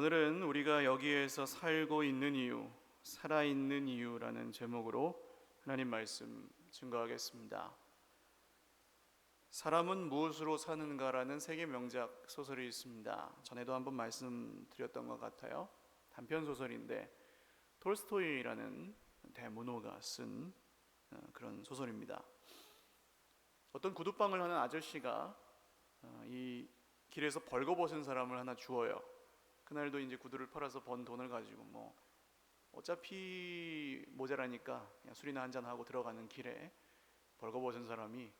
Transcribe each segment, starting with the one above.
오늘은 우리가 여기에서 살고 있는 이유, 살아있는 이유라는 제목으로 하나님 말씀 증거하겠습니다. 사람은 무엇으로 사는가라는 세계 명작 소설이 있습니다. 전에도 한번 말씀드렸던 것 같아요. 단편 소설인데 톨스토이라는 대문호가 쓴 그런 소설입니다. 어떤 구두방을 하는 아저씨가 이 길에서 벌거벗은 사람을 하나 주어요. 그날도 이제 구두를 팔아서 번 돈을 가지고 어차피 모자라니까 그냥 술이나 한잔 하고 들어가는 길에 벌거벗은 사람이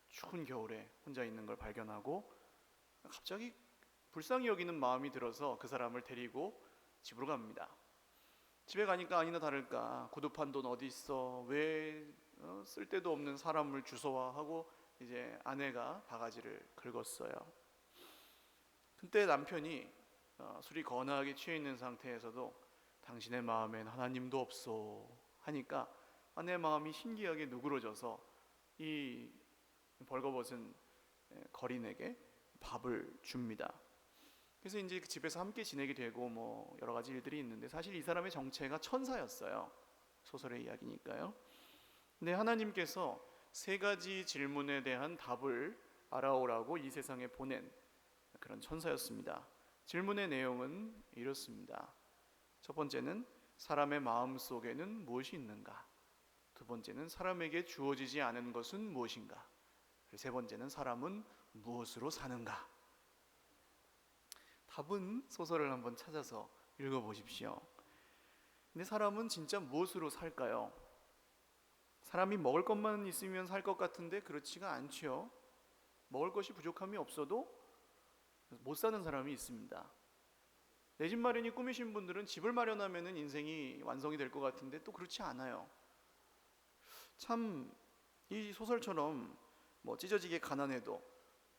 추운 겨울에 혼자 있는 걸 발견하고 갑자기 불쌍히 여기는 마음이 들어서 그 사람을 데리고 집으로 갑니다. 집에 가니까 아니나 다를까 구두판 돈 어디 있어? 왜 쓸데도 없는 사람을 주워와? 하고 이제 아내가 바가지를 긁었어요. 그때 남편이 술이 거나하게 취해 있는 상태에서도 당신의 마음엔 하나님도 없소 하니까 아내의 마음이 신기하게 누그러져서 이 벌거벗은 거린에게 밥을 줍니다. 그래서 이제 그 집에서 함께 지내게 되고 여러 가지 일들이 있는데 사실 이 사람의 정체가 천사였어요. 소설의 이야기니까요. 근데 하나님께서 세 가지 질문에 대한 답을 알아오라고 이 세상에 보낸 그런 천사였습니다. 질문의 내용은 이렇습니다. 첫 번째는 사람의 마음 속에는 무엇이 있는가? 두 번째는 사람에게 주어지지 않은 것은 무엇인가? 그리고 세 번째는 사람은 무엇으로 사는가? 답은 소설을 한번 찾아서 읽어보십시오. 근데 사람은 진짜 무엇으로 살까요? 사람이 먹을 것만 있으면 살 것 같은데 그렇지가 않지요. 먹을 것이 부족함이 없어도 못 사는 사람이 있습니다. 내 집 마련이 꿈이신 분들은 집을 마련하면 인생이 완성이 될 것 같은데 또 그렇지 않아요. 참 이 소설처럼 찢어지게 가난해도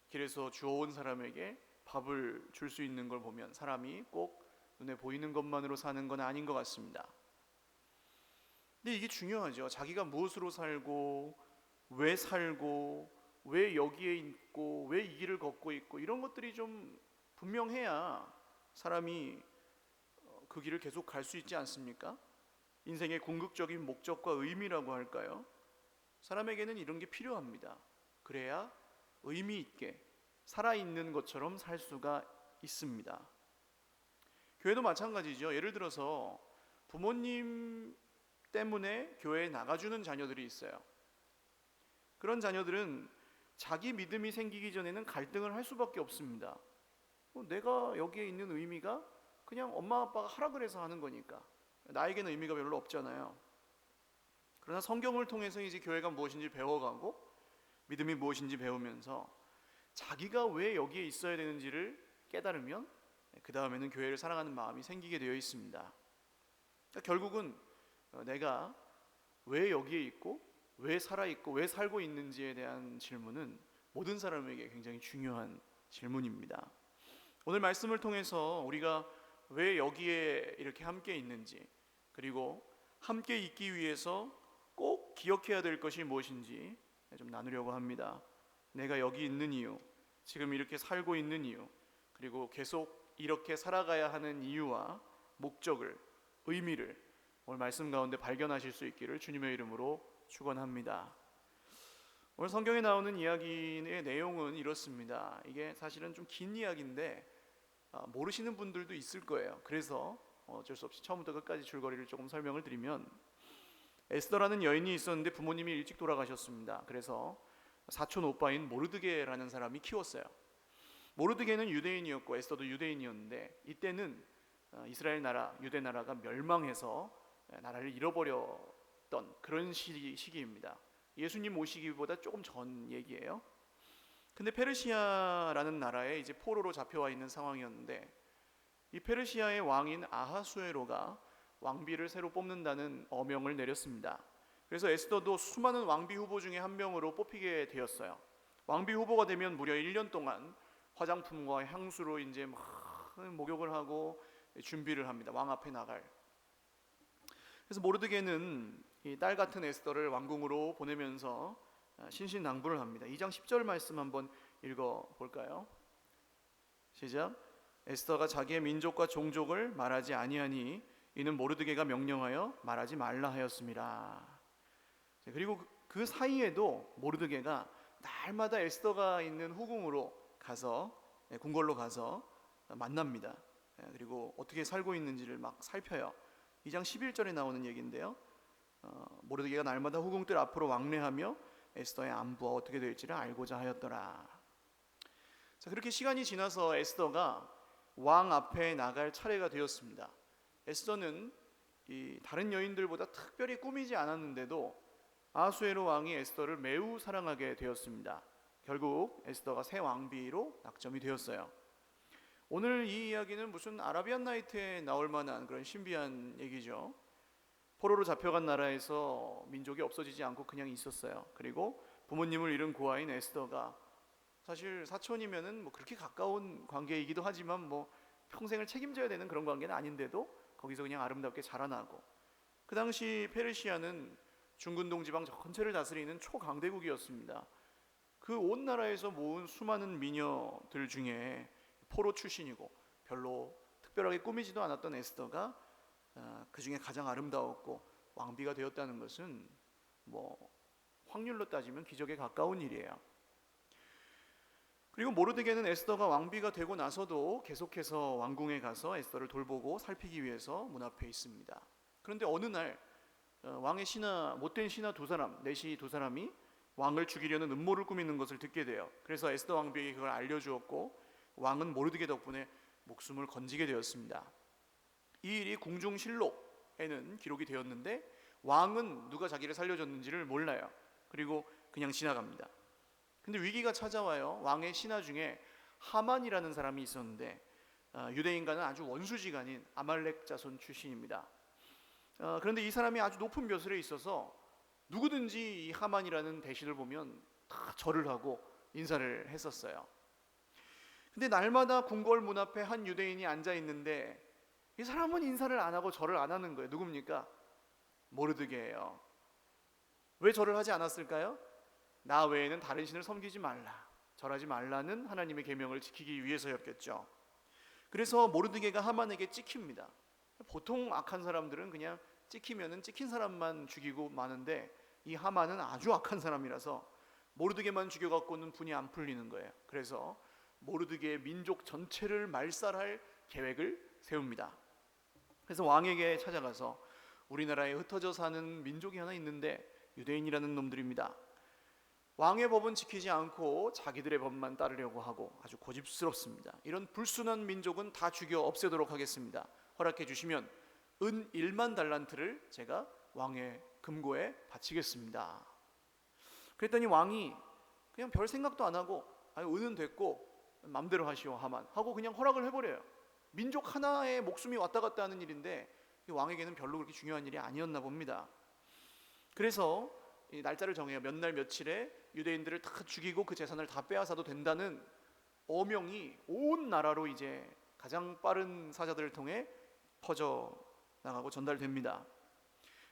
길에서 주워온 사람에게 밥을 줄 수 있는 걸 보면 사람이 꼭 눈에 보이는 것만으로 사는 건 아닌 것 같습니다. 근데 이게 중요하죠. 자기가 무엇으로 살고 왜 여기에 있고 왜 이 길을 걷고 있고 이런 것들이 좀 분명해야 사람이 그 길을 계속 갈 수 있지 않습니까? 인생의 궁극적인 목적과 의미라고 할까요? 사람에게는 이런 게 필요합니다. 그래야 의미 있게 살아있는 것처럼 살 수가 있습니다. 교회도 마찬가지죠. 예를 들어서 부모님 때문에 교회에 나가주는 자녀들이 있어요. 그런 자녀들은 자기 믿음이 생기기 전에는 갈등을 할 수밖에 없습니다. 내가 여기에 있는 의미가 그냥 엄마 아빠가 하라 그래서 하는 거니까 나에게는 의미가 별로 없잖아요. 그러나 성경을 통해서 이제 교회가 무엇인지 배워가고 믿음이 무엇인지 배우면서 자기가 왜 여기에 있어야 되는지를 깨달으면 그 다음에는 교회를 사랑하는 마음이 생기게 되어 있습니다. 그러니까 결국은 내가 왜 여기에 있고 왜 살아있고 왜 살고 있는지에 대한 질문은 모든 사람에게 굉장히 중요한 질문입니다. 오늘 말씀을 통해서 우리가 왜 여기에 이렇게 함께 있는지, 그리고 함께 있기 위해서 꼭 기억해야 될 것이 무엇인지 좀 나누려고 합니다. 내가 여기 있는 이유, 지금 이렇게 살고 있는 이유, 그리고 계속 이렇게 살아가야 하는 이유와 목적을, 의미를 오늘 말씀 가운데 발견하실 수 있기를 주님의 이름으로 축원합니다. 오늘 성경에 나오는 이야기의 내용은 이렇습니다. 이게 사실은 좀 긴 이야기인데 모르시는 분들도 있을 거예요. 그래서 어쩔 수 없이 처음부터 끝까지 줄거리를 조금 설명을 드리면, 에스더라는 여인이 있었는데 부모님이 일찍 돌아가셨습니다. 그래서 사촌 오빠인 모르드게라는 사람이 키웠어요. 모르드게는 유대인이었고 에스더도 유대인이었는데 이때는 이스라엘 나라, 유대 나라가 멸망해서 나라를 잃어버렸던 그런 시기입니다. 예수님 오시기보다 조금 전 얘기예요. 근데 페르시아라는 나라에 이제 포로로 잡혀와 있는 상황이었는데, 이 페르시아의 왕인 아하수에로가 왕비를 새로 뽑는다는 어명을 내렸습니다. 그래서 에스더도 수많은 왕비 후보 중에 한 명으로 뽑히게 되었어요. 왕비 후보가 되면 무려 1년 동안 화장품과 향수로 이제 목욕을 하고 준비를 합니다. 왕 앞에 나갈. 그래서 모르드게는 이 딸 같은 에스더를 왕궁으로 보내면서 신신당부를 합니다. 2장 10절 말씀 한번 읽어 볼까요? 시작. 에스더가 자기의 민족과 종족을 말하지 아니하니 이는 모르드게가 명령하여 말하지 말라 하였습니다. 그리고 그 사이에도 모르드게가 날마다 에스더가 있는 후궁으로 가서, 궁궐로 가서 만납니다. 그리고 어떻게 살고 있는지를 막 살펴요. 2장 11절에 나오는 얘기인데요, 모르드게가 날마다 후궁들 앞으로 왕래하며 에스더의 안부와 어떻게 될지를 알고자 하였더라. 자, 그렇게 시간이 지나서 에스더가 왕 앞에 나갈 차례가 되었습니다. 에스더는 이 다른 여인들보다 특별히 꾸미지 않았는데도 아수에로 왕이 에스더를 매우 사랑하게 되었습니다. 결국 에스더가 새 왕비로 낙점이 되었어요. 오늘 이 이야기는 무슨 아라비안 나이트에 나올 만한 그런 신비한 얘기죠. 포로로 잡혀간 나라에서 민족이 없어지지 않고 그냥 있었어요. 그리고 부모님을 잃은 고아인 에스더가 사실 사촌이면은 뭐 그렇게 가까운 관계이기도 하지만 뭐 평생을 책임져야 되는 그런 관계는 아닌데도 거기서 그냥 아름답게 자라나고, 그 당시 페르시아는 중근동 지방 전체를 다스리는 초강대국이었습니다. 그 온 나라에서 모은 수많은 미녀들 중에 포로 출신이고 별로 특별하게 꾸미지도 않았던 에스더가 그 중에 가장 아름다웠고 왕비가 되었다는 것은 뭐 확률로 따지면 기적에 가까운 일이에요. 그리고 모르드게는 에스더가 왕비가 되고 나서도 계속해서 왕궁에 가서 에스더를 돌보고 살피기 위해서 문 앞에 있습니다. 그런데 어느 날 왕의 신하, 못된 신하 두 사람, 내시 두 사람이 왕을 죽이려는 음모를 꾸미는 것을 듣게 돼요. 그래서 에스더 왕비에게 그걸 알려주었고 왕은 모르드게 덕분에 목숨을 건지게 되었습니다. 이 일이 궁중실록에는 기록이 되었는데 왕은 누가 자기를 살려줬는지를 몰라요. 그리고 그냥 지나갑니다. 근데 위기가 찾아와요. 왕의 신하 중에 하만이라는 사람이 있었는데 유대인과는 아주 원수지간인 아말렉 자손 출신입니다. 그런데 이 사람이 아주 높은 벼슬에 있어서 누구든지 이 하만이라는 대신을 보면 다 절을 하고 인사를 했었어요. 근데 날마다 궁궐 문 앞에 한 유대인이 앉아 있는데 이 사람은 인사를 안 하고 절을 안 하는 거예요. 누굽니까? 모르드게예요. 왜 절을 하지 않았을까요? 나 외에는 다른 신을 섬기지 말라, 절하지 말라는 하나님의 계명을 지키기 위해서였겠죠. 그래서 모르드게가 하만에게 찍힙니다. 보통 악한 사람들은 그냥 찍히면은 찍힌 사람만 죽이고 마는데 이 하만은 아주 악한 사람이라서 모르드게만 죽여갖고는 분이 안 풀리는 거예요. 그래서 모르드게의 민족 전체를 말살할 계획을 세웁니다. 그래서 왕에게 찾아가서 우리나라에 흩어져 사는 민족이 하나 있는데 유대인이라는 놈들입니다. 왕의 법은 지키지 않고 자기들의 법만 따르려고 하고 아주 고집스럽습니다. 이런 불순한 민족은 다 죽여 없애도록 하겠습니다. 허락해 주시면 은 1만 달란트를 제가 왕의 금고에 바치겠습니다. 그랬더니 왕이 그냥 별 생각도 안 하고 은은 됐고 맘대로 하시오 하만 하고 그냥 허락을 해버려요. 민족 하나의 목숨이 왔다 갔다 하는 일인데 왕에게는 별로 그렇게 중요한 일이 아니었나 봅니다. 그래서 이 날짜를 정해요. 몇 날 며칠에 유대인들을 다 죽이고 그 재산을 다 빼앗아도 된다는 어명이 온 나라로 이제 가장 빠른 사자들을 통해 퍼져 나가고 전달됩니다.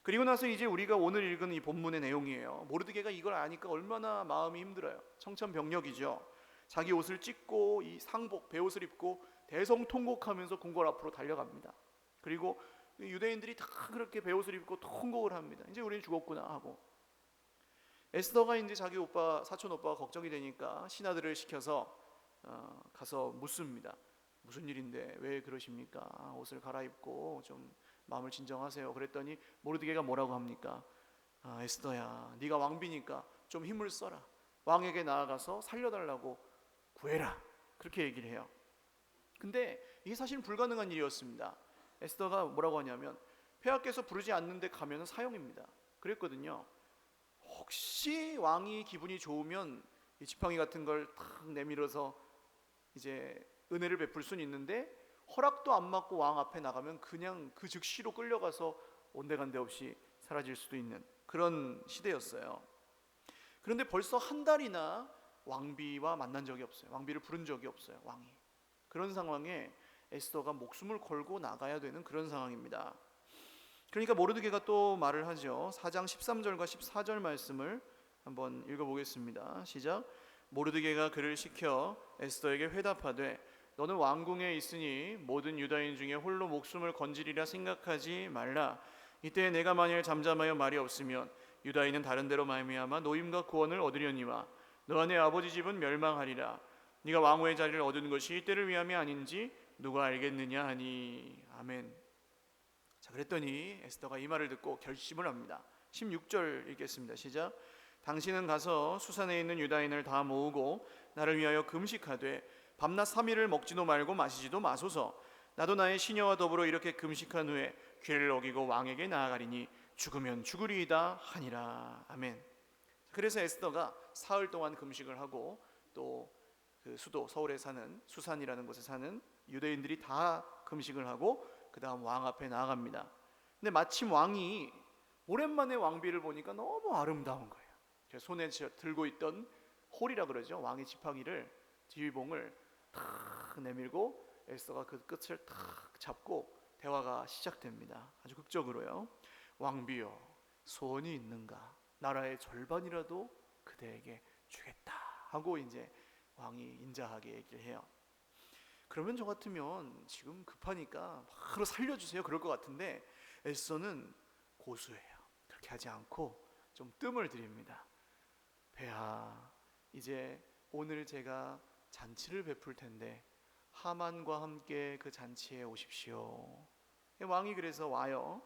그리고 나서 이제 우리가 오늘 읽은 이 본문의 내용이에요. 모르드게가 이걸 아니까 얼마나 마음이 힘들어요. 청천벽력이죠. 자기 옷을 찢고 이 상복, 베옷을 입고 대성통곡하면서 궁궐 앞으로 달려갑니다. 그리고 유대인들이 다 그렇게 베옷을 입고 통곡을 합니다. 이제 우리는 죽었구나 하고, 에스더가 이제 자기 오빠, 사촌 오빠가 걱정이 되니까 신하들을 시켜서 가서 묻습니다. 무슨 일인데 왜 그러십니까? 옷을 갈아입고 좀 마음을 진정하세요. 그랬더니 모르드게가 뭐라고 합니까? 에스더야, 네가 왕비니까 좀 힘을 써라. 왕에게 나아가서 살려달라고 구해라. 그렇게 얘기를 해요. 근데 이게 사실 불가능한 일이었습니다. 에스더가 뭐라고 하냐면 폐하께서 부르지 않는데 가면 사형입니다. 그랬거든요. 혹시 왕이 기분이 좋으면 이 지팡이 같은 걸 탁 내밀어서 이제 은혜를 베풀 수는 있는데 허락도 안 받고 왕 앞에 나가면 그냥 그 즉시로 끌려가서 온데간데 없이 사라질 수도 있는 그런 시대였어요. 그런데 벌써 한 달이나 왕비와 만난 적이 없어요. 왕비를 부른 적이 없어요. 왕이. 그런 상황에 에스더가 목숨을 걸고 나가야 되는 그런 상황입니다. 그러니까 모르드게가 또 말을 하죠. 4장 13절과 14절 말씀을 한번 읽어보겠습니다. 시작. 모르드게가 그를 시켜 에스더에게 회답하되 너는 왕궁에 있으니 모든 유다인 중에 홀로 목숨을 건지리라 생각하지 말라. 이때 내가 만일 잠잠하여 말이 없으면 유다인은 다른 데로 말미암아 노임과 구원을 얻으려니와 너와 내 아버지 집은 멸망하리라. 네가 왕후의 자리를 얻은 것이 이때를 위함이 아닌지 누가 알겠느냐 하니. 아멘. 자, 그랬더니 에스더가 이 말을 듣고 결심을 합니다. 16절 읽겠습니다. 시작. 당신은 가서 수산에 있는 유다인을 다 모으고 나를 위하여 금식하되 밤낮 3일을 먹지도 말고 마시지도 마소서. 나도 나의 시녀와 더불어 이렇게 금식한 후에 규례를 어기고 왕에게 나아가리니 죽으면 죽으리이다 하니라. 아멘. 그래서 에스더가 사흘 동안 금식을 하고 또 그 수도 서울에 사는 수산이라는 곳에 사는 유대인들이 다 금식을 하고 그 다음 왕 앞에 나아갑니다. 근데 마침 왕이 오랜만에 왕비를 보니까 너무 아름다운 거예요. 손에 들고 있던 홀이라 그러죠. 왕의 지팡이를, 지휘봉을 탁 내밀고 에스더가 그 끝을 탁 잡고 대화가 시작됩니다. 아주 극적으로요. 왕비여, 소원이 있는가? 나라의 절반이라도 그대에게 주겠다 하고 이제 왕이 인자하게 얘기를 해요. 그러면 저 같으면 지금 급하니까 바로 살려주세요 그럴 것 같은데 에스더는 고수해요. 그렇게 하지 않고 좀 뜸을 들입니다. 폐하, 이제 오늘 제가 잔치를 베풀 텐데 하만과 함께 그 잔치에 오십시오. 왕이 그래서 와요.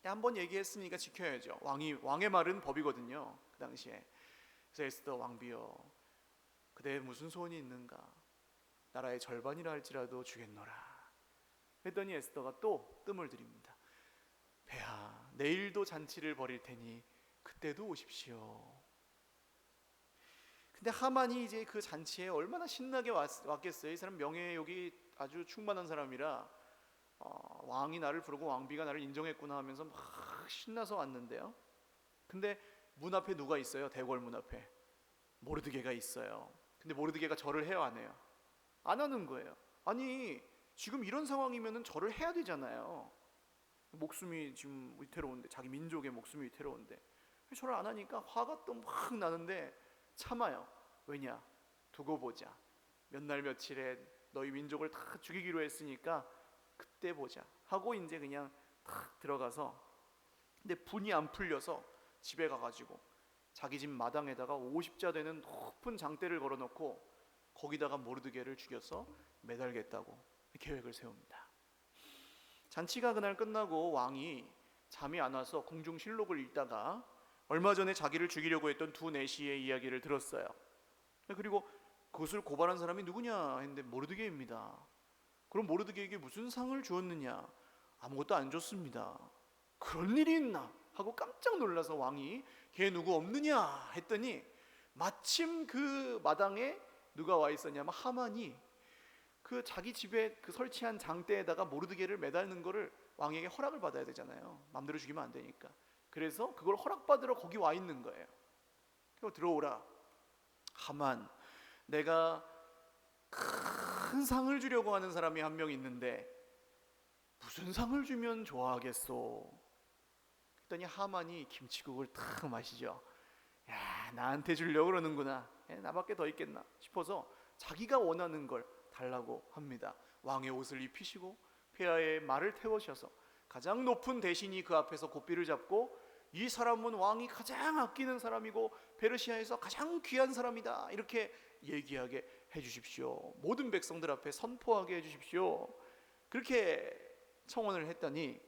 한번 얘기했으니까 지켜야죠. 왕의 말은 법이거든요. 그 당시에. 그래서 에스더, 왕비여, 그대의 무슨 소원이 있는가? 나라의 절반이라 할지라도 주겠노라. 했더니 에스더가 또 뜸을 들입니다. 폐하, 내일도 잔치를 벌일 테니 그때도 오십시오. 근데 하만이 이제 그 잔치에 얼마나 신나게 왔겠어요. 이 사람 명예욕이 아주 충만한 사람이라 왕이 나를 부르고 왕비가 나를 인정했구나 하면서 막 신나서 왔는데요. 근데 문 앞에 누가 있어요? 대궐 문 앞에 모르드게가 있어요. 근데 모르드게가 절을 해요, 안 해요? 안 하는 거예요. 아니 지금 이런 상황이면은 절을 해야 되잖아요. 목숨이 지금 위태로운데, 자기 민족의 목숨이 위태로운데 절을 안 하니까 화가 또 막 나는데 참아요. 왜냐? 두고 보자. 몇 날 며칠에 너희 민족을 다 죽이기로 했으니까 그때 보자 하고 이제 그냥 탁 들어가서, 근데 분이 안 풀려서 집에 가가지고 자기 집 마당에다가 50자 되는 높은 장대를 걸어놓고 거기다가 모르드게를 죽여서 매달겠다고 계획을 세웁니다. 잔치가 그날 끝나고 왕이 잠이 안 와서 궁중실록을 읽다가 얼마 전에 자기를 죽이려고 했던 두 내시의 이야기를 들었어요. 그리고 그것을 고발한 사람이 누구냐 했는데 모르드게입니다. 그럼 모르드게에게 무슨 상을 주었느냐? 아무것도 안 줬습니다. 그런 일이 있나? 하고 깜짝 놀라서 왕이 걔 누구 없느냐 했더니 마침 그 마당에 누가 와 있었냐면 하만이 그 자기 집에 그 설치한 장대에다가 모르드게를 매달는 거를 왕에게 허락을 받아야 되잖아요. 마음대로 죽이면 안 되니까. 그래서 그걸 허락받으러 거기 와 있는 거예요. 그리고 들어오라. 하만, 내가 큰 상을 주려고 하는 사람이 한 명 있는데 무슨 상을 주면 좋아하겠소? 했더니 하만이 김치국을 탁 마시죠. 야, 나한테 주려고 그러는구나. 나밖에 더 있겠나 싶어서 자기가 원하는 걸 달라고 합니다. 왕의 옷을 입히시고 폐하의 말을 태우셔서 가장 높은 대신이 그 앞에서 고삐를 잡고 이 사람은 왕이 가장 아끼는 사람이고 페르시아에서 가장 귀한 사람이다 이렇게 얘기하게 해주십시오. 모든 백성들 앞에 선포하게 해주십시오. 그렇게 청원을 했더니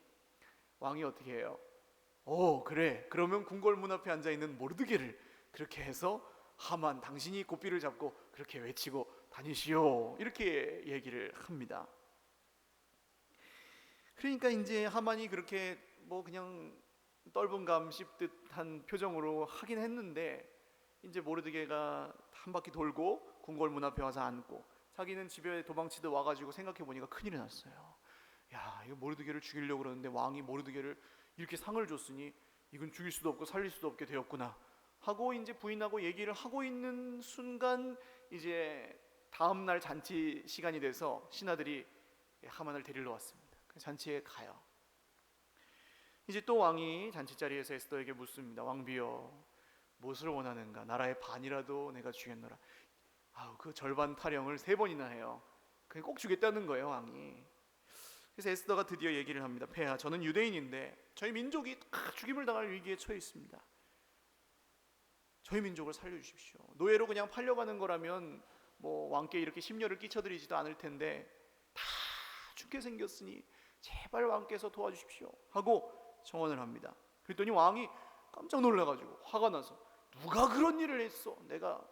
왕이 어떻게 해요? 그래, 그러면 궁궐 문 앞에 앉아있는 모르드게를 그렇게 해서 하만, 당신이 고삐를 잡고 그렇게 외치고 다니시오 이렇게 얘기를 합니다. 그러니까 이제 하만이 그렇게 뭐 그냥 떫은 감 씹듯한 표정으로 하긴 했는데 이제 모르드게가 한 바퀴 돌고 궁궐 문 앞에 와서 앉고 자기는 집에 도망치듯 와가지고 생각해보니까 큰일이 났어요. 야, 이거 모르드게를 죽이려고 그러는데 왕이 모르드게를 이렇게 상을 줬으니 이건 죽일 수도 없고 살릴 수도 없게 되었구나 하고 이제 부인하고 얘기를 하고 있는 순간 이제 다음날 잔치 시간이 돼서 신하들이 하만을 데리러 왔습니다. 잔치에 가요. 이제 또 왕이 잔치자리에서 에스더에게 묻습니다. 왕비여, 무엇을 원하는가? 나라의 반이라도 내가 주겠노라. 그 절반 타령을 3번이나 해요. 그냥 꼭 주겠다는 거예요, 왕이. 그래서 에스더가 드디어 얘기를 합니다. 폐하, 저는 유대인인데 저희 민족이 죽임을 당할 위기에 처해 있습니다. 저희 민족을 살려주십시오. 노예로 그냥 팔려가는 거라면 뭐 왕께 이렇게 심려를 끼쳐드리지도 않을 텐데 다 죽게 생겼으니 제발 왕께서 도와주십시오 하고 청원을 합니다. 그랬더니 왕이 깜짝 놀라가지고 화가 나서, 누가 그런 일을 했어? 내가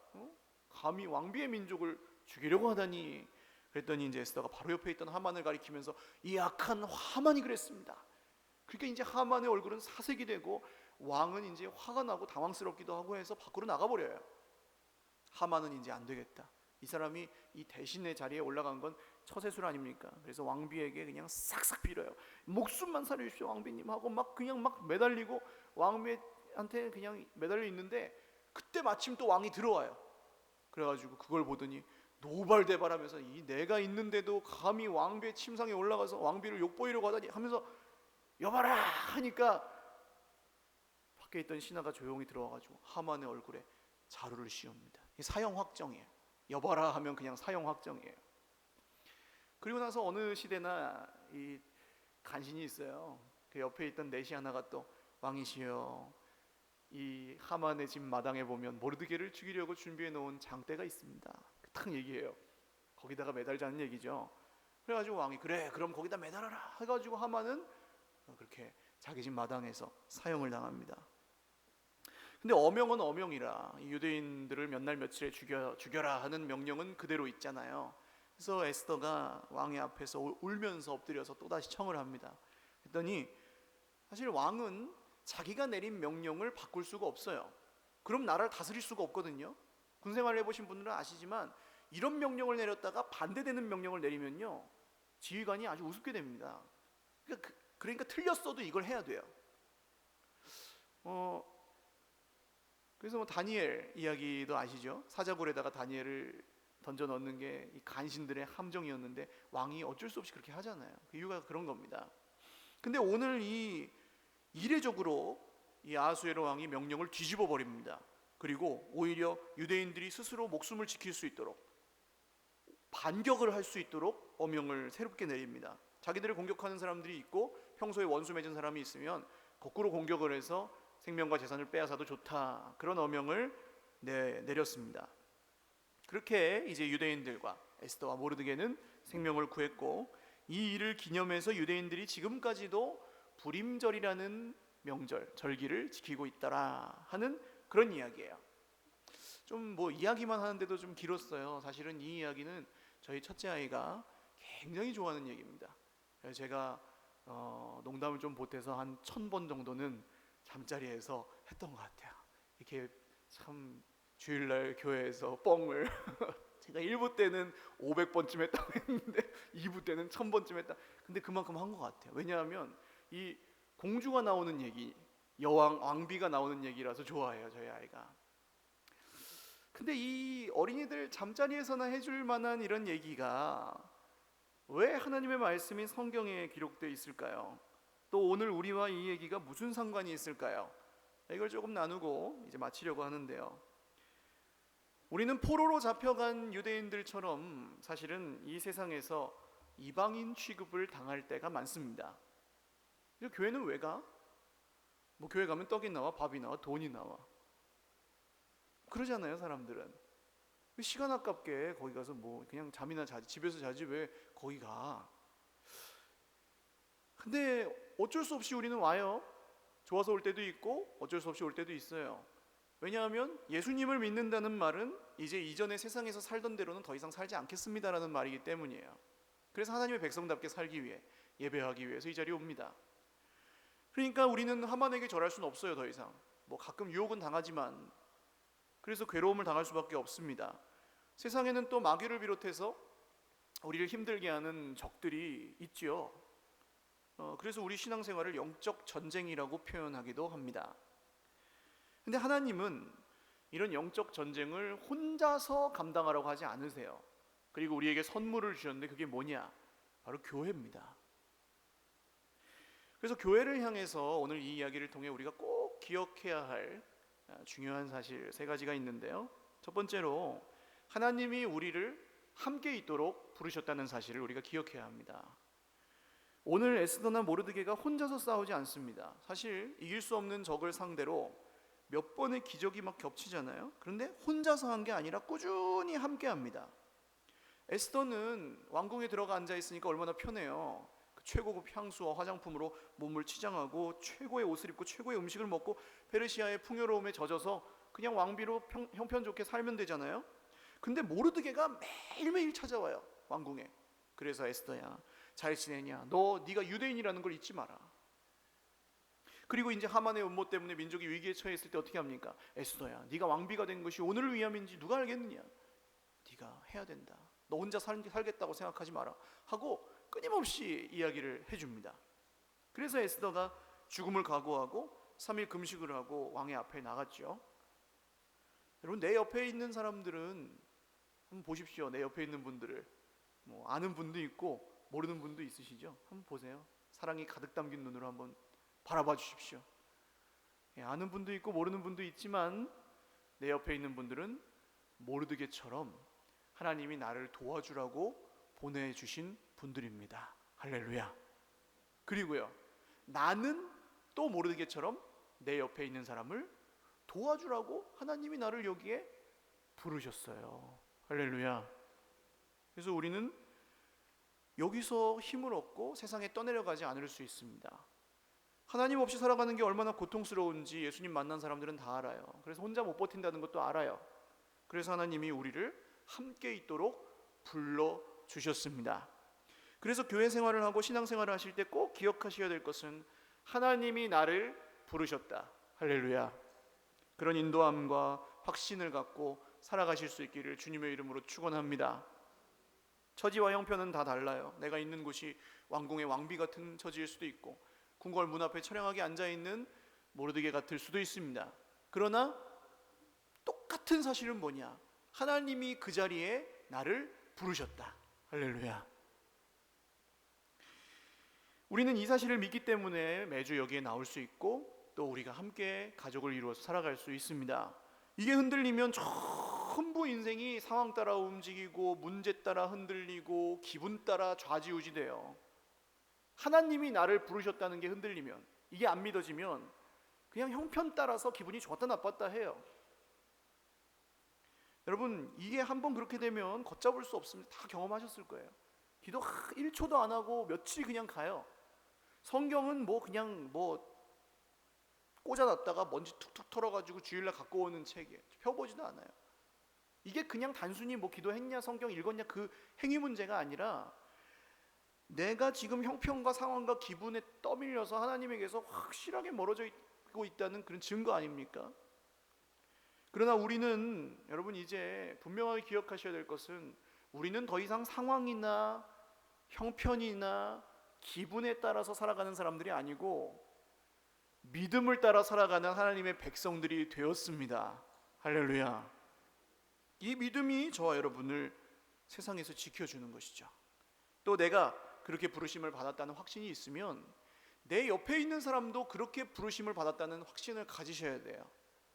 감히 왕비의 민족을 죽이려고 하다니. 그랬더니 이제 에스더가 바로 옆에 있던 하만을 가리키면서, 이 악한 하만이 그랬습니다. 그러니까 이제 하만의 얼굴은 사색이 되고 왕은 이제 화가 나고 당황스럽기도 하고 해서 밖으로 나가버려요. 하만은 이제 안 되겠다. 이 사람이 이 대신의 자리에 올라간 건 처세술 아닙니까? 그래서 왕비에게 그냥 싹싹 빌어요. 목숨만 살려주십시오 왕비님 하고 그냥 매달리고 왕비한테 그냥 매달려 있는데, 그때 마침 또 왕이 들어와요. 그래가지고 그걸 보더니 노발대발하면서, 이 내가 있는데도 감히 왕비의 침상에 올라가서 왕비를 욕보이려고 하다니 하면서 여봐라 하니까 밖에 있던 신하가 조용히 들어와가지고 하만의 얼굴에 자루를 씌웁니다. 사형 확정이에요. 여봐라 하면 그냥 사형 확정이에요. 그리고 나서 어느 시대나 이 간신이 있어요. 그 옆에 있던 내시 하나가 또, 왕이시여, 이 하만의 집 마당에 보면 모르드게를 죽이려고 준비해 놓은 장대가 있습니다. 딱 얘기해요. 거기다가 매달자는 얘기죠. 그래가지고 왕이, 그래 그럼 거기다 매달아라 해가지고 하만은 그렇게 자기 집 마당에서 사형을 당합니다. 근데 어명은 어명이라 유대인들을 몇 날 며칠에 죽여라 하는 명령은 그대로 있잖아요. 그래서 에스더가 왕의 앞에서 울면서 엎드려서 또다시 청을 합니다. 그랬더니 사실 왕은 자기가 내린 명령을 바꿀 수가 없어요. 그럼 나라를 다스릴 수가 없거든요. 군생활을 해보신 분들은 아시지만 이런 명령을 내렸다가 반대되는 명령을 내리면요, 지휘관이 아주 우습게 됩니다. 그러니까 틀렸어도 이걸 해야 돼요. 그래서 뭐 다니엘 이야기도 아시죠? 사자굴에다가 다니엘을 던져 넣는 게 이 간신들의 함정이었는데 왕이 어쩔 수 없이 그렇게 하잖아요. 그 이유가 그런 겁니다. 근데 오늘 이 이례적으로 이 아하수에로 왕이 명령을 뒤집어 버립니다. 그리고 오히려 유대인들이 스스로 목숨을 지킬 수 있도록, 반격을 할 수 있도록 어명을 새롭게 내립니다. 자기들을 공격하는 사람들이 있고 평소에 원수 맺은 사람이 있으면 거꾸로 공격을 해서 생명과 재산을 빼앗아도 좋다, 그런 어명을 내렸습니다. 그렇게 이제 유대인들과 에스더와 모르드게는 생명을 구했고, 이 일을 기념해서 유대인들이 지금까지도 불임절이라는 명절, 절기를 지키고 있더라 하는 그런 이야기예요. 좀 뭐 이야기만 하는데도 좀 길었어요. 사실은 이 이야기는 저희 첫째 아이가 굉장히 좋아하는 얘기입니다. 그래서 제가 농담을 좀 보태서 한 1000번 정도는 잠자리에서 했던 것 같아요. 이렇게 참 주일날 교회에서 뻥을 제가 1부 때는 500번쯤 했다고 했는데 2부 때는 1000번쯤 했다. 근데 그만큼 한 것 같아요. 왜냐하면 이 공주가 나오는 얘기, 여왕, 왕비가 나오는 얘기라서 좋아해요, 저희 아이가. 근데 이 어린이들 잠자리에서나 해줄 만한 이런 얘기가 왜 하나님의 말씀이 성경에 기록되어 있을까요? 또 오늘 우리와 이 얘기가 무슨 상관이 있을까요? 이걸 조금 나누고 이제 마치려고 하는데요. 우리는 포로로 잡혀간 유대인들처럼 사실은 이 세상에서 이방인 취급을 당할 때가 많습니다. 교회는 왜 가? 뭐 교회 가면 떡이 나와, 밥이 나와, 돈이 나와, 그러잖아요. 사람들은 시간 아깝게 거기 가서 뭐 그냥 잠이나 자지, 집에서 자지 왜 거기 가? 근데 어쩔 수 없이 우리는 와요. 좋아서 올 때도 있고 어쩔 수 없이 올 때도 있어요. 왜냐하면 예수님을 믿는다는 말은 이제 이전의 세상에서 살던 대로는 더 이상 살지 않겠습니다라는 말이기 때문이에요. 그래서 하나님의 백성답게 살기 위해, 예배하기 위해서 이 자리에 옵니다. 그러니까 우리는 하만에게 절할 수는 없어요. 더 이상 뭐 가끔 유혹은 당하지만, 그래서 괴로움을 당할 수밖에 없습니다. 세상에는 또 마귀를 비롯해서 우리를 힘들게 하는 적들이 있죠. 그래서 우리 신앙생활을 영적 전쟁이라고 표현하기도 합니다. 근데 하나님은 이런 영적 전쟁을 혼자서 감당하라고 하지 않으세요. 그리고 우리에게 선물을 주셨는데 그게 뭐냐? 바로 교회입니다. 그래서 교회를 향해서 오늘 이 이야기를 통해 우리가 꼭 기억해야 할 중요한 사실 3가지가 있는데요. 첫 번째로, 하나님이 우리를 함께 있도록 부르셨다는 사실을 우리가 기억해야 합니다. 오늘 에스더나 모르드게가 혼자서 싸우지 않습니다. 사실 이길 수 없는 적을 상대로 몇 번의 기적이 막 겹치잖아요. 그런데 혼자서 한 게 아니라 꾸준히 함께 합니다. 에스더는 왕궁에 들어가 앉아 있으니까 얼마나 편해요. 그 최고급 향수와 화장품으로 몸을 치장하고 최고의 옷을 입고 최고의 음식을 먹고 페르시아의 풍요로움에 젖어서 그냥 왕비로 형편좋게 살면 되잖아요. 근데 모르드게가 매일매일 찾아와요, 왕궁에. 그래서 에스더야, 잘 지내냐? 네가 유대인이라는 걸 잊지 마라. 그리고 이제 하만의 음모 때문에 민족이 위기에 처했을 때 어떻게 합니까? 에스더야, 네가 왕비가 된 것이 오늘을 위함인지 누가 알겠느냐? 네가 해야 된다. 너 혼자 살겠다고 생각하지 마라 하고 끊임없이 이야기를 해줍니다. 그래서 에스더가 죽음을 각오하고 3일 금식을 하고 왕의 앞에 나갔죠. 여러분, 내 옆에 있는 사람들은 한번 보십시오. 내 옆에 있는 분들을 아는 분도 있고 모르는 분도 있으시죠? 한번 보세요. 사랑이 가득 담긴 눈으로 한번 바라봐 주십시오. 아는 분도 있고 모르는 분도 있지만 내 옆에 있는 분들은 모르드게처럼 하나님이 나를 도와주라고 보내주신 분들입니다. 할렐루야. 그리고요, 나는 또 모르드게처럼 내 옆에 있는 사람을 도와주라고 하나님이 나를 여기에 부르셨어요. 할렐루야. 그래서 우리는 여기서 힘을 얻고 세상에 떠내려가지 않을 수 있습니다. 하나님 없이 살아가는 게 얼마나 고통스러운지 예수님 만난 사람들은 다 알아요. 그래서 혼자 못 버틴다는 것도 알아요. 그래서 하나님이 우리를 함께 있도록 불러주셨습니다. 그래서 교회 생활을 하고 신앙생활을 하실 때 꼭 기억하셔야 될 것은 하나님이 나를 부르셨다. 할렐루야. 그런 인도함과 확신을 갖고 살아가실 수 있기를 주님의 이름으로 축원합니다. 처지와 형편은 다 달라요. 내가 있는 곳이 왕궁의 왕비 같은 처지일 수도 있고 궁궐 문 앞에 처량하게 앉아있는 모르드게 같을 수도 있습니다. 그러나 똑같은 사실은 뭐냐? 하나님이 그 자리에 나를 부르셨다. 할렐루야. 우리는 이 사실을 믿기 때문에 매주 여기에 나올 수 있고 또 우리가 함께 가족을 이루어서 살아갈 수 있습니다. 이게 흔들리면 전부 인생이 상황 따라 움직이고 문제 따라 흔들리고 기분 따라 좌지우지돼요. 하나님이 나를 부르셨다는 게 흔들리면, 이게 안 믿어지면 그냥 형편 따라서 기분이 좋았다 나빴다 해요. 여러분, 이게 한번 그렇게 되면 걷잡을 수 없습니다. 다 경험하셨을 거예요. 기도 1초도 안 하고 며칠 그냥 가요. 성경은 그냥 꽂아놨다가 먼지 툭툭 털어가지고 주일날 갖고 오는 책이에요. 펴보지도 않아요. 이게 그냥 단순히 기도했냐 성경 읽었냐 그 행위 문제가 아니라 내가 지금 형편과 상황과 기분에 떠밀려서 하나님에게서 확실하게 멀어져 있고 있다는 그런 증거 아닙니까? 그러나 우리는, 여러분, 이제 분명하게 기억하셔야 될 것은 우리는 더 이상 상황이나 형편이나 기분에 따라서 살아가는 사람들이 아니고 믿음을 따라 살아가는 하나님의 백성들이 되었습니다. 할렐루야. 이 믿음이 저와 여러분을 세상에서 지켜주는 것이죠. 또 내가 그렇게 부르심을 받았다는 확신이 있으면 내 옆에 있는 사람도 그렇게 부르심을 받았다는 확신을 가지셔야 돼요.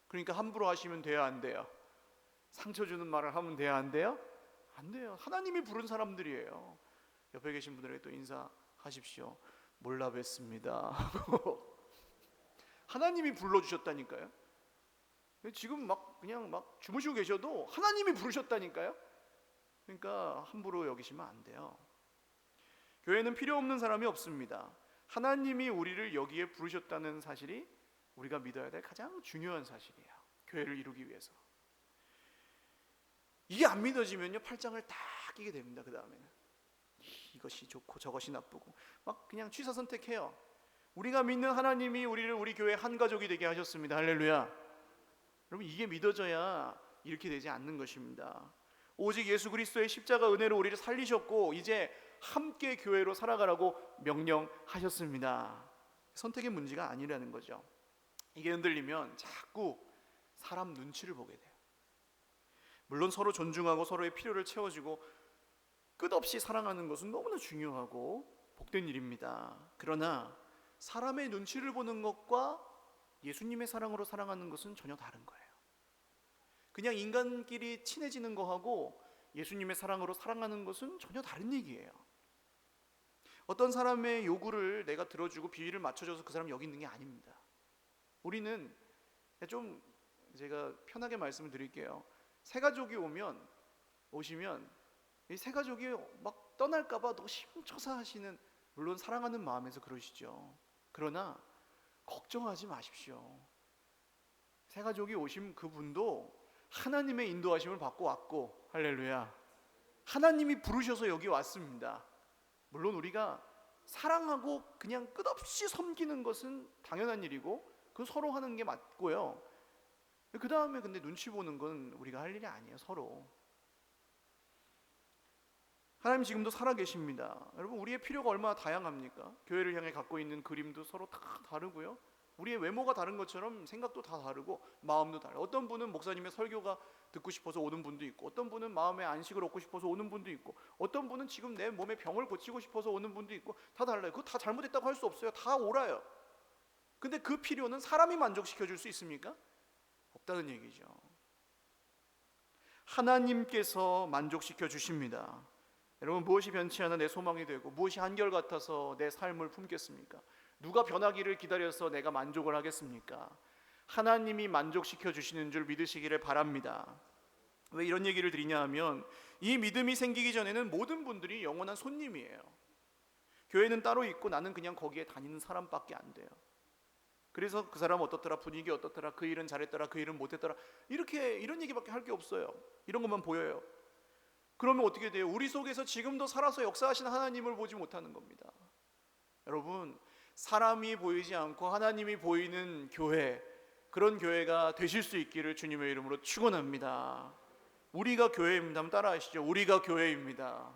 그러니까 함부로 하시면 돼요, 안 돼요? 상처 주는 말을 하면 돼요, 안 돼요? 안 돼요. 하나님이 부른 사람들이에요. 옆에 계신 분들에게 또 인사하십시오. 몰라 뵀습니다. 하나님이 불러주셨다니까요. 지금 그냥 주무시고 계셔도 하나님이 부르셨다니까요. 그러니까 함부로 여기시면 안 돼요. 교회는 필요 없는 사람이 없습니다. 하나님이 우리를 여기에 부르셨다는 사실이 우리가 믿어야 될 가장 중요한 사실이에요. 교회를 이루기 위해서. 이게 안 믿어지면요, 팔짱을 다 끼게 됩니다. 그 다음에는 이것이 좋고 저것이 나쁘고 그냥 취사 선택해요. 우리가 믿는 하나님이 우리를 우리 교회 한 가족이 되게 하셨습니다. 할렐루야. 여러분, 이게 믿어져야 이렇게 되지 않는 것입니다. 오직 예수 그리스도의 십자가 은혜로 우리를 살리셨고 이제 함께 교회로 살아가라고 명령하셨습니다. 선택의 문제가 아니라는 거죠. 이게 흔들리면 자꾸 사람 눈치를 보게 돼요. 물론 서로 존중하고 서로의 필요를 채워주고 끝없이 사랑하는 것은 너무나 중요하고 복된 일입니다. 그러나 사람의 눈치를 보는 것과 예수님의 사랑으로 사랑하는 것은 전혀 다른 거예요. 그냥 인간끼리 친해지는 거하고 예수님의 사랑으로 사랑하는 것은 전혀 다른 얘기예요. 어떤 사람의 요구를 내가 들어주고 비위를 맞춰줘서 그 사람 여기 있는 게 아닙니다. 우리는 좀 제가 편하게 말씀을 드릴게요. 새 가족이 오시면 이 새 가족이 막 떠날까봐 너무 심초사하시는, 물론 사랑하는 마음에서 그러시죠. 그러나 걱정하지 마십시오. 새 가족이 오신 그분도 하나님의 인도하심을 받고 왔고, 할렐루야, 하나님이 부르셔서 여기 왔습니다. 물론 우리가 사랑하고 그냥 끝없이 섬기는 것은 당연한 일이고 그 서로 하는 게 맞고요. 그 다음에 근데 눈치 보는 건 우리가 할 일이 아니에요. 서로. 하나님 지금도 살아계십니다. 여러분, 우리의 필요가 얼마나 다양합니까? 교회를 향해 갖고 있는 그림도 서로 다 다르고요. 우리의 외모가 다른 것처럼 생각도 다 다르고 마음도 달라요. 어떤 분은 목사님의 설교가 듣고 싶어서 오는 분도 있고, 어떤 분은 마음의 안식을 얻고 싶어서 오는 분도 있고, 어떤 분은 지금 내 몸의 병을 고치고 싶어서 오는 분도 있고, 다 달라요. 그거 다 잘못했다고 할 수 없어요. 다 옳아요. 근데 그 필요는 사람이 만족시켜 줄 수 있습니까? 없다는 얘기죠. 하나님께서 만족시켜 주십니다. 여러분, 무엇이 변치 않아 내 소망이 되고 무엇이 한결같아서 내 삶을 품겠습니까? 누가 변하기를 기다려서 내가 만족을 하겠습니까? 하나님이 만족시켜 주시는 줄 믿으시기를 바랍니다. 왜 이런 얘기를 드리냐 하면, 이 믿음이 생기기 전에는 모든 분들이 영원한 손님이에요. 교회는 따로 있고 나는 그냥 거기에 다니는 사람밖에 안 돼요. 그래서 그 사람 어떻더라, 분위기 어떻더라, 그 일은 잘했더라, 그 일은 못했더라, 이런 얘기밖에 할 게 없어요. 이런 것만 보여요. 그러면 어떻게 돼요? 우리 속에서 지금도 살아서 역사하시는 하나님을 보지 못하는 겁니다. 여러분, 사람이 보이지 않고 하나님이 보이는 교회, 그런 교회가 되실 수 있기를 주님의 이름으로 축원합니다. 우리가 교회입니다. 한번 따라하시죠. 우리가 교회입니다.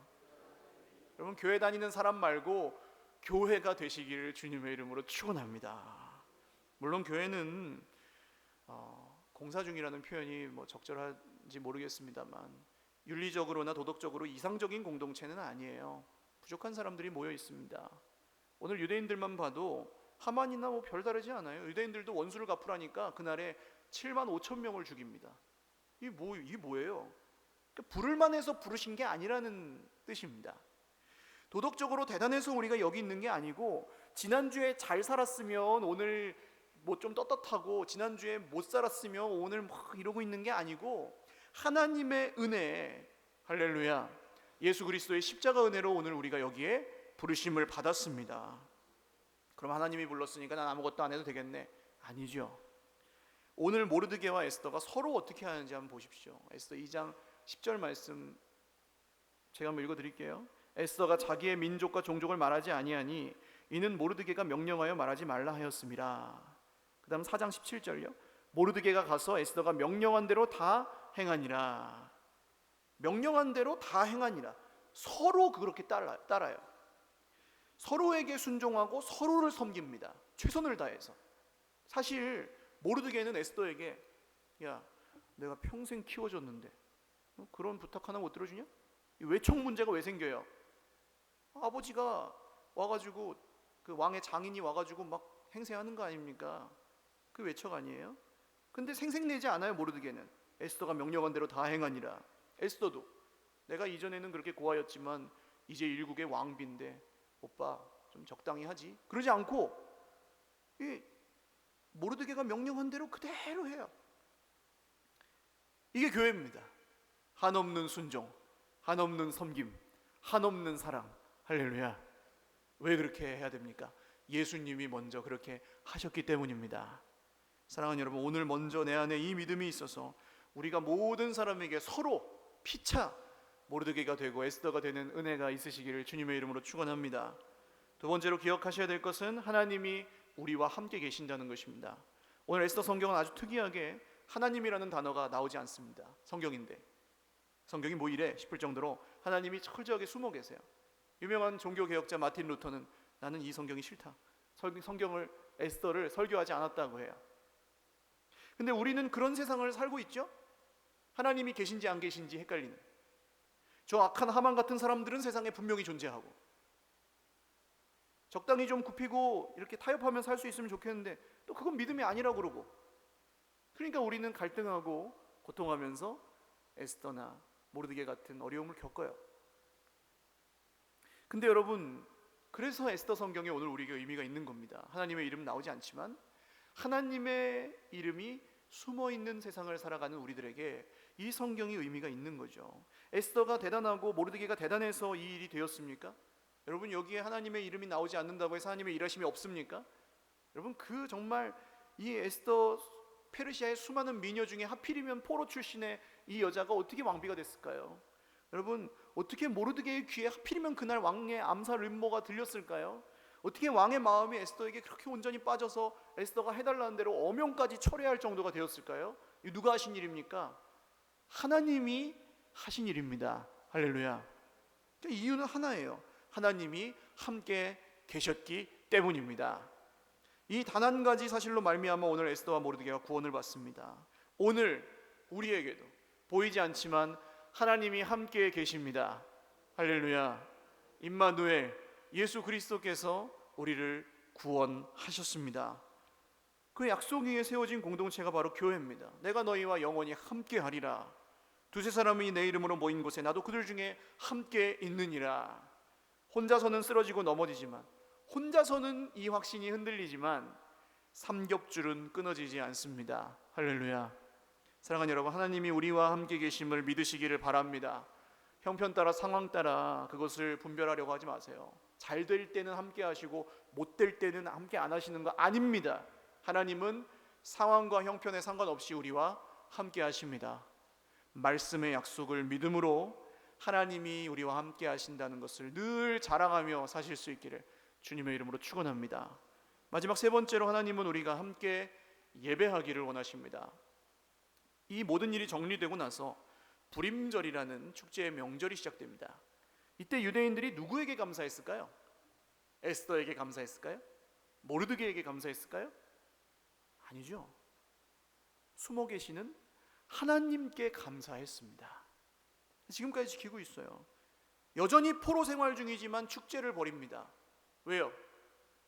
여러분, 교회 다니는 사람 말고 교회가 되시기를 주님의 이름으로 축원합니다. 물론 교회는 공사 중이라는 표현이 적절한지 모르겠습니다만, 윤리적으로나 도덕적으로 이상적인 공동체는 아니에요. 부족한 사람들이 모여 있습니다. 오늘 유대인들만 봐도 하만이나 별다르지 않아요. 유대인들도 원수를 갚으라니까 그날에 7만 5천 명을 죽입니다. 이게 뭐예요? 그러니까 부를만 해서 부르신 게 아니라는 뜻입니다. 도덕적으로 대단해서 우리가 여기 있는 게 아니고, 지난주에 잘 살았으면 오늘 좀 떳떳하고, 지난주에 못 살았으면 오늘 이러고 있는 게 아니고, 하나님의 은혜, 할렐루야, 예수 그리스도의 십자가 은혜로 오늘 우리가 여기에 부르심을 받았습니다. 그럼 하나님이 불렀으니까 난 아무것도 안 해도 되겠네? 아니죠. 오늘 모르드게와 에스더가 서로 어떻게 하는지 한번 보십시오. 에스더 2장 10절 말씀 제가 한번 읽어드릴게요. 에스더가 자기의 민족과 종족을 말하지 아니하니 이는 모르드게가 명령하여 말하지 말라 하였음이라. 그 다음 4장 17절요. 모르드게가 가서 에스더가 명령한 대로 다 행하니라. 명령한 대로 다 행하니라. 서로 그렇게 따라요. 서로에게 순종하고 서로를 섬깁니다. 최선을 다해서. 사실 모르드게는 에스더에게, 야, 내가 평생 키워줬는데 그런 부탁 하나 못 들어주냐? 외척 문제가 왜 생겨요? 아버지가 와가지고, 그 왕의 장인이 와가지고 막 행세하는 거 아닙니까? 그 외척 아니에요? 근데 생색내지 않아요. 모르드게는 에스더가 명령한 대로 다 행하니라. 에스더도 내가 이전에는 그렇게 고하였지만 이제 일국의 왕비인데 오빠 좀 적당히 하지, 그러지 않고 이 모르드게가 명령한 대로 그대로 해요. 이게 교회입니다. 한없는 순종, 한없는 섬김, 한없는 사랑. 할렐루야. 왜 그렇게 해야 됩니까? 예수님이 먼저 그렇게 하셨기 때문입니다. 사랑하는 여러분, 오늘 먼저 내 안에 이 믿음이 있어서 우리가 모든 사람에게 서로 피차 모르드게가 되고 에스더가 되는 은혜가 있으시기를 주님의 이름으로 축원합니다. 두 번째로 기억하셔야 될 것은 하나님이 우리와 함께 계신다는 것입니다. 오늘 에스더 성경은 아주 특이하게 하나님이라는 단어가 나오지 않습니다. 성경인데 성경이 뭐 이래 싶을 정도로 하나님이 철저하게 숨어 계세요. 유명한 종교개혁자 마틴 루터는 나는 이 성경이 싫다, 성경을, 에스더를 설교하지 않았다고 해요. 근데 우리는 그런 세상을 살고 있죠. 하나님이 계신지 안 계신지 헷갈리는, 저 악한 하만 같은 사람들은 세상에 분명히 존재하고, 적당히 좀 굽히고 이렇게 타협하면 살 수 있으면 좋겠는데 또 그건 믿음이 아니라고 그러고, 그러니까 우리는 갈등하고 고통하면서 에스더나 모르드게 같은 어려움을 겪어요. 근데 여러분, 그래서 에스더 성경에 오늘 우리에게 의미가 있는 겁니다. 하나님의 이름 나오지 않지만 하나님의 이름이 숨어있는 세상을 살아가는 우리들에게 이 성경이 의미가 있는 거죠. 에스더가 대단하고 모르드게가 대단해서 이 일이 되었습니까? 여러분, 여기에 하나님의 이름이 나오지 않는다고 해서 하나님의 일하심이 없습니까? 여러분, 그 정말 이 에스더, 페르시아의 수많은 미녀 중에 하필이면 포로 출신의 이 여자가 어떻게 왕비가 됐을까요? 여러분, 어떻게 모르드게의 귀에 하필이면 그날 왕의 암살 음모가 들렸을까요? 어떻게 왕의 마음이 에스더에게 그렇게 온전히 빠져서 에스더가 해달라는 대로 엄명까지 철회할 정도가 되었을까요? 이 누가 하신 일입니까? 하나님이 하신 일입니다. 할렐루야. 이유는 하나예요. 하나님이 함께 계셨기 때문입니다. 이 단 한 가지 사실로 말미암아 오늘 에스더와 모르드게가 구원을 받습니다. 오늘 우리에게도 보이지 않지만 하나님이 함께 계십니다. 할렐루야. 임마누엘, 예수 그리스도께서 우리를 구원하셨습니다. 그 약속 위에 세워진 공동체가 바로 교회입니다. 내가 너희와 영원히 함께 하리라. 두세 사람이 내 이름으로 모인 곳에 나도 그들 중에 함께 있느니라. 혼자서는 쓰러지고 넘어지지만, 혼자서는 이 확신이 흔들리지만 삼겹줄은 끊어지지 않습니다. 할렐루야. 사랑하는 여러분, 하나님이 우리와 함께 계심을 믿으시기를 바랍니다. 형편 따라, 상황 따라 그것을 분별하려고 하지 마세요. 잘 될 때는 함께 하시고 못 될 때는 함께 안 하시는 거 아닙니다. 하나님은 상황과 형편에 상관없이 우리와 함께 하십니다. 말씀의 약속을 믿음으로 하나님이 우리와 함께 하신다는 것을 늘 자랑하며 사실 수 있기를 주님의 이름으로 축원합니다. 마지막 세 번째로, 하나님은 우리가 함께 예배하기를 원하십니다. 이 모든 일이 정리되고 나서 불임절이라는 축제의 명절이 시작됩니다. 이때 유대인들이 누구에게 감사했을까요? 에스더에게 감사했을까요? 모르드게에게 감사했을까요? 아니죠. 숨어 계시는 하나님께 감사했습니다. 지금까지 지키고 있어요. 여전히 포로 생활 중이지만 축제를 벌입니다. 왜요?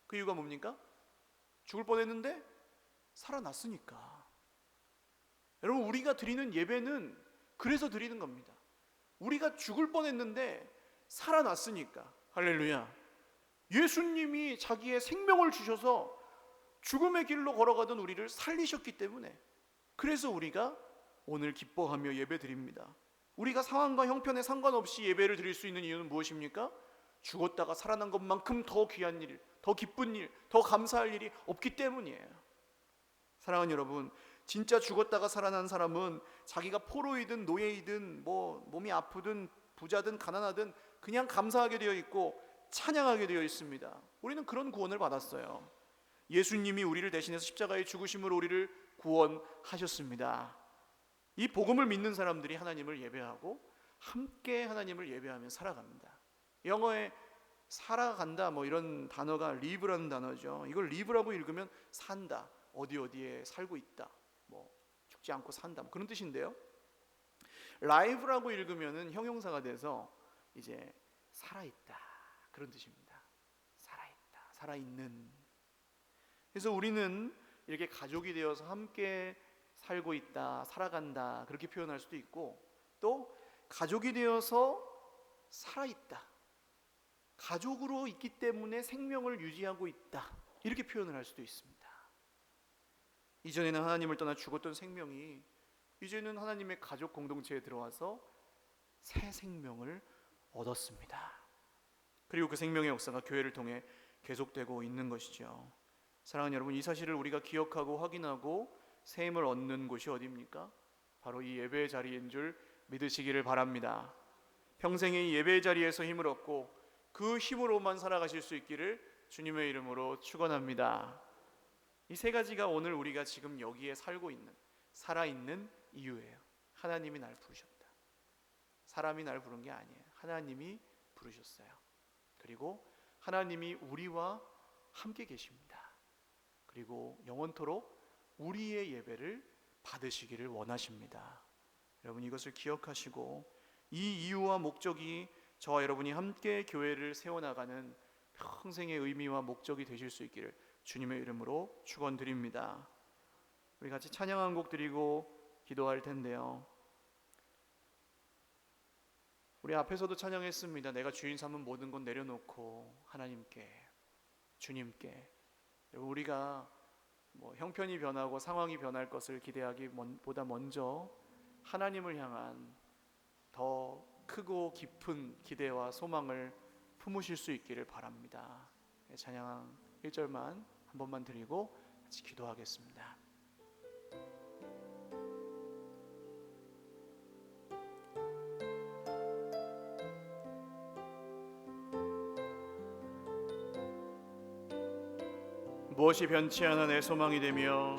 그 이유가 뭡니까? 죽을 뻔했는데 살아났으니까. 여러분, 우리가 드리는 예배는 그래서 드리는 겁니다. 우리가 죽을 뻔했는데 살아났으니까. 할렐루야. 예수님이 자기의 생명을 주셔서 죽음의 길로 걸어가던 우리를 살리셨기 때문에, 그래서 우리가 오늘 기뻐하며 예배 드립니다. 우리가 상황과 형편에 상관없이 예배를 드릴 수 있는 이유는 무엇입니까? 죽었다가 살아난 것만큼 더 귀한 일, 더 기쁜 일, 더 감사할 일이 없기 때문이에요. 사랑하는 여러분, 진짜 죽었다가 살아난 사람은 자기가 포로이든 노예이든 몸이 아프든 부자든 가난하든 그냥 감사하게 되어 있고 찬양하게 되어 있습니다. 우리는 그런 구원을 받았어요. 예수님이 우리를 대신해서 십자가의 죽으심으로 우리를 구원하셨습니다. 이 복음을 믿는 사람들이 하나님을 예배하고 함께 하나님을 예배하며 살아갑니다. 영어에 살아간다 이런 단어가 live라는 단어죠. 이걸 live라고 읽으면 산다, 어디에 살고 있다, 죽지 않고 산다, 그런 뜻인데요. live라고 읽으면은 형용사가 돼서 이제 살아있다, 그런 뜻입니다. 살아있다, 살아있는. 그래서 우리는 이렇게 가족이 되어서 함께 살고 있다, 살아간다, 그렇게 표현할 수도 있고, 또 가족이 되어서 살아있다, 가족으로 있기 때문에 생명을 유지하고 있다, 이렇게 표현을 할 수도 있습니다. 이전에는 하나님을 떠나 죽었던 생명이 이제는 하나님의 가족 공동체에 들어와서 새 생명을 얻었습니다. 그리고 그 생명의 역사가 교회를 통해 계속되고 있는 것이죠. 사랑하는 여러분, 이 사실을 우리가 기억하고 확인하고 새 힘을 얻는 곳이 어디입니까? 바로 이 예배의 자리인 줄 믿으시기를 바랍니다. 평생의 예배의 자리에서 힘을 얻고 그 힘으로만 살아가실 수 있기를 주님의 이름으로 축원합니다. 이 세 가지가 오늘 우리가 지금 여기에 살고 있는, 살아있는 이유예요. 하나님이 날 부르셨다. 사람이 날 부른 게 아니에요. 하나님이 부르셨어요. 그리고 하나님이 우리와 함께 계십니다. 그리고 영원토록 우리의 예배를 받으시기를 원하십니다. 여러분, 이것을 기억하시고 이 이유와 목적이 저와 여러분이 함께 교회를 세워나가는 평생의 의미와 목적이 되실 수 있기를 주님의 이름으로 축원드립니다. 우리 같이 찬양 한 곡 드리고 기도할 텐데요. 우리 앞에서도 찬양했습니다. 내가 주인 삼은 모든 것 내려놓고 하나님께, 주님께. 우리가 형편이 변하고 상황이 변할 것을 기대하기보다 먼저 하나님을 향한 더 크고 깊은 기대와 소망을 품으실 수 있기를 바랍니다. 찬양 1절만 한 번만 드리고 같이 기도하겠습니다. 무엇이 변치 않아 내 소망이 되며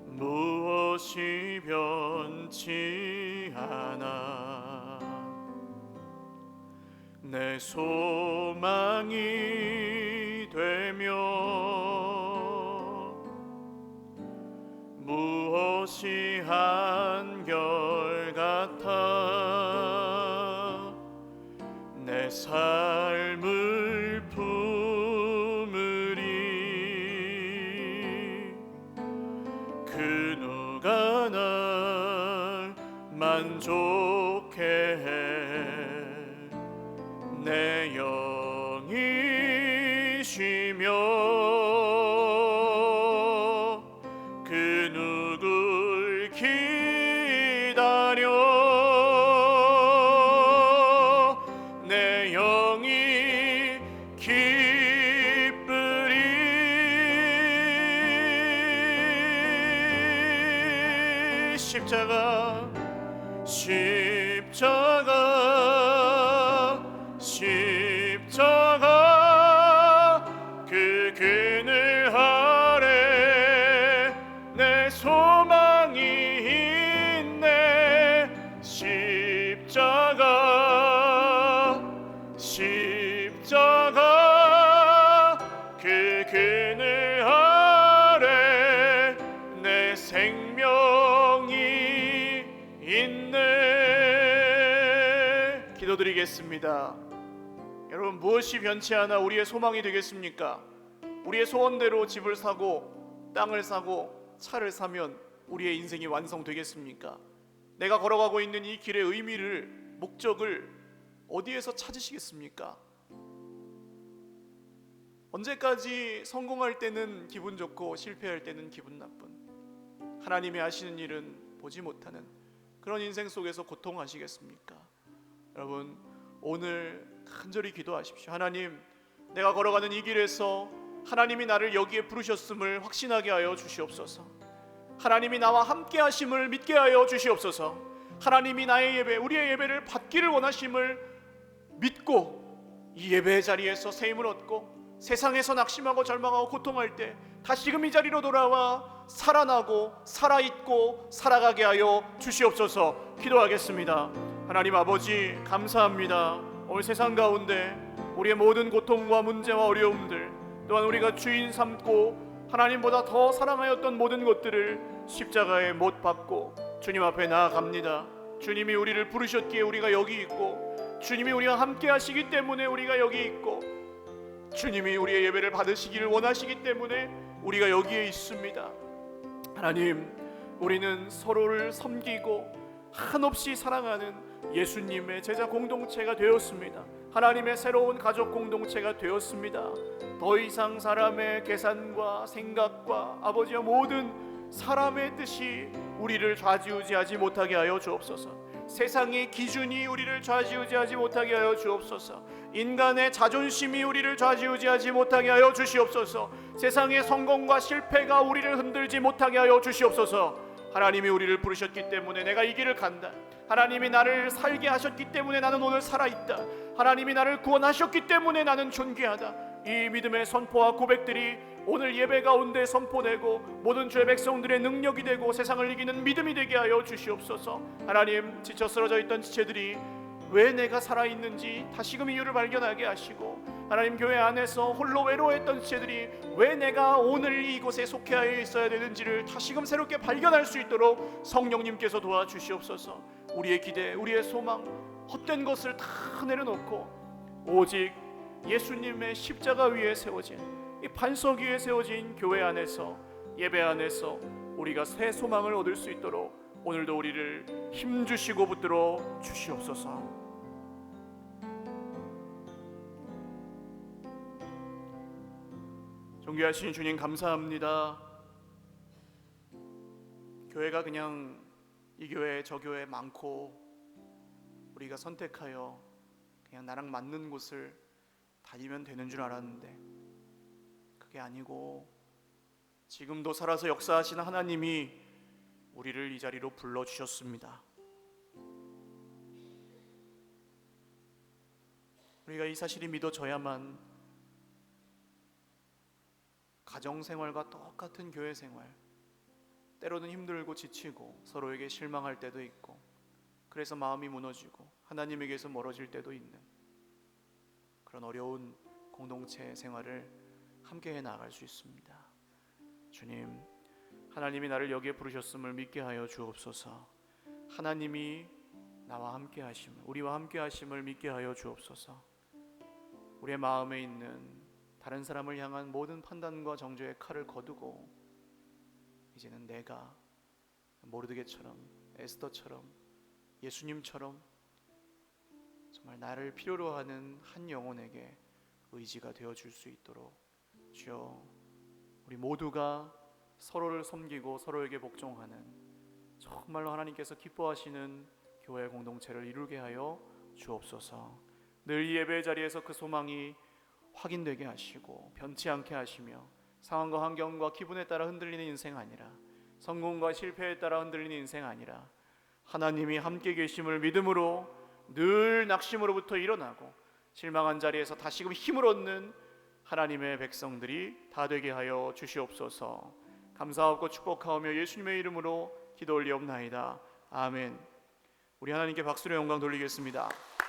무엇이 변치 않아 내 소망이 되며 무엇이 한결같아 내 삶을 품으리 그 누가 날 만족해 해 내 영이 쉬며 그 누굴 기다려 내 영이 기쁘리 십자가 그 그늘 아래 내 소망이 있네 십자가 그 그늘 아래 내 생명이 있네. 기도드리겠습니다. 여러분, 무엇이 변치 않아 우리의 소망이 되겠습니까? 우리의 소원대로 집을 사고 땅을 사고 차를 사면 우리의 인생이 완성되겠습니까? 내가 걸어가고 있는 이 길의 의미를, 목적을 어디에서 찾으시겠습니까? 언제까지 성공할 때는 기분 좋고 실패할 때는 기분 나쁜, 하나님이 하시는 일은 보지 못하는 그런 인생 속에서 고통하시겠습니까? 여러분, 오늘 간절히 기도하십시오. 하나님, 내가 걸어가는 이 길에서 하나님이 나를 여기에 부르셨음을 확신하게 하여 주시옵소서. 하나님이 나와 함께 하심을 믿게 하여 주시옵소서. 하나님이 나의 예배, 우리의 예배를 받기를 원하심을 믿고 이 예배의 자리에서 새 힘을 얻고 세상에서 낙심하고 절망하고 고통할 때 다시금 이 자리로 돌아와 살아나고 살아있고 살아가게 하여 주시옵소서. 기도하겠습니다. 하나님 아버지, 감사합니다. 오늘 세상 가운데 우리의 모든 고통과 문제와 어려움들, 또한 우리가 주인 삼고 하나님보다 더 사랑하였던 모든 것들을 십자가에 못 박고 주님 앞에 나아갑니다. 주님이 우리를 부르셨기에 우리가 여기 있고, 주님이 우리와 함께 하시기 때문에 우리가 여기 있고, 주님이 우리의 예배를 받으시기를 원하시기 때문에 우리가 여기에 있습니다. 하나님, 우리는 서로를 섬기고 한없이 사랑하는 예수님의 제자 공동체가 되었습니다. 하나님의 새로운 가족 공동체가 되었습니다. 더 이상 사람의 계산과 생각과 아버지와 모든 사람의 뜻이 우리를 좌지우지하지 못하게 하여 주옵소서. 세상의 기준이 우리를 좌지우지하지 못하게 하여 주옵소서. 인간의 자존심이 우리를 좌지우지하지 못하게 하여 주시옵소서. 세상의 성공과 실패가 우리를 흔들지 못하게 하여 주시옵소서. 하나님이 우리를 부르셨기 때문에 내가 이 길을 간다. 하나님이 나를 살게 하셨기 때문에 나는 오늘 살아있다. 하나님이 나를 구원하셨기 때문에 나는 존귀하다. 이 믿음의 선포와 고백들이 오늘 예배 가운데 선포되고 모든 주의 백성들의 능력이 되고 세상을 이기는 믿음이 되게 하여 주시옵소서. 하나님, 지쳐 쓰러져 있던 지체들이 왜 내가 살아있는지 다시금 이유를 발견하게 하시고, 하나님 교회 안에서 홀로 외로워했던 지체들이 왜 내가 오늘 이곳에 속해 있어야 되는지를 다시금 새롭게 발견할 수 있도록 성령님께서 도와주시옵소서. 우리의 기대, 우리의 소망, 헛된 것을 다 내려놓고 오직 예수님의 십자가 위에 세워진, 이 반석 위에 세워진 교회 안에서, 예배 안에서 우리가 새 소망을 얻을 수 있도록 오늘도 우리를 힘주시고 붙들어 주시옵소서. 존귀하신 주님 감사합니다. 교회가 그냥 이 교회 저 교회 많고 우리가 선택하여 그냥 나랑 맞는 곳을 다니면 되는 줄 알았는데 그게 아니고 지금도 살아서 역사하시는 하나님이 우리를 이 자리로 불러주셨습니다. 우리가 이 사실이 믿어져야만 가정생활과 똑같은 교회생활, 때로는 힘들고 지치고 서로에게 실망할 때도 있고 그래서 마음이 무너지고 하나님에게서 멀어질 때도 있는 그런 어려운 공동체 생활을 함께 해 나갈 수 있습니다. 주님, 하나님이 나를 여기에 부르셨음을 믿게 하여 주옵소서. 하나님이 나와 함께 하심을, 우리와 함께 하심을 믿게 하여 주옵소서. 우리의 마음에 있는 다른 사람을 향한 모든 판단과 정죄의 칼을 거두고 이제는 내가 모르드게처럼, 에스더처럼, 예수님처럼 정말 나를 필요로 하는 한 영혼에게 의지가 되어줄 수 있도록 주여, 우리 모두가 서로를 섬기고 서로에게 복종하는 정말로 하나님께서 기뻐하시는 교회 공동체를 이루게 하여 주옵소서. 늘 이 예배 자리에서 그 소망이 확인되게 하시고 변치 않게 하시며 상황과 환경과 기분에 따라 흔들리는 인생 아니라, 성공과 실패에 따라 흔들리는 인생 아니라 하나님이 함께 계심을 믿음으로 늘 낙심으로부터 일어나고 실망한 자리에서 다시금 힘을 얻는 하나님의 백성들이 다 되게 하여 주시옵소서. 감사하고 축복하오며 예수님의 이름으로 기도 올리옵나이다. 아멘. 우리 하나님께 박수로 영광 돌리겠습니다.